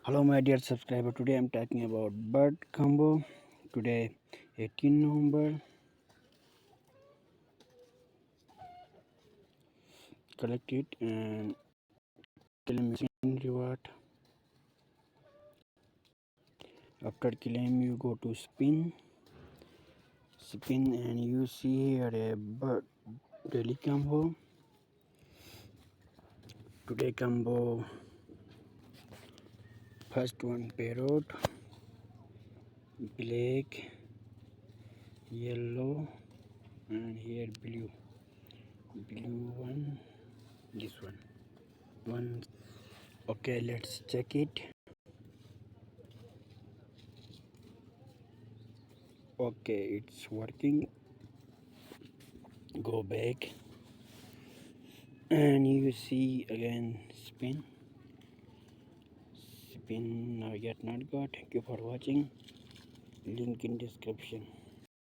Hello my dear subscriber, today I'm talking about bird combo. Today 18 November, collect it and claim reward. After claim you go to spin and you see here a bird daily combo. Today combo, first one parrot, black, yellow and here blue one, this one. Okay, let's check it. Okay, it's working. Go back and you see again spin now yet not got. Thank you for watching. Link in description.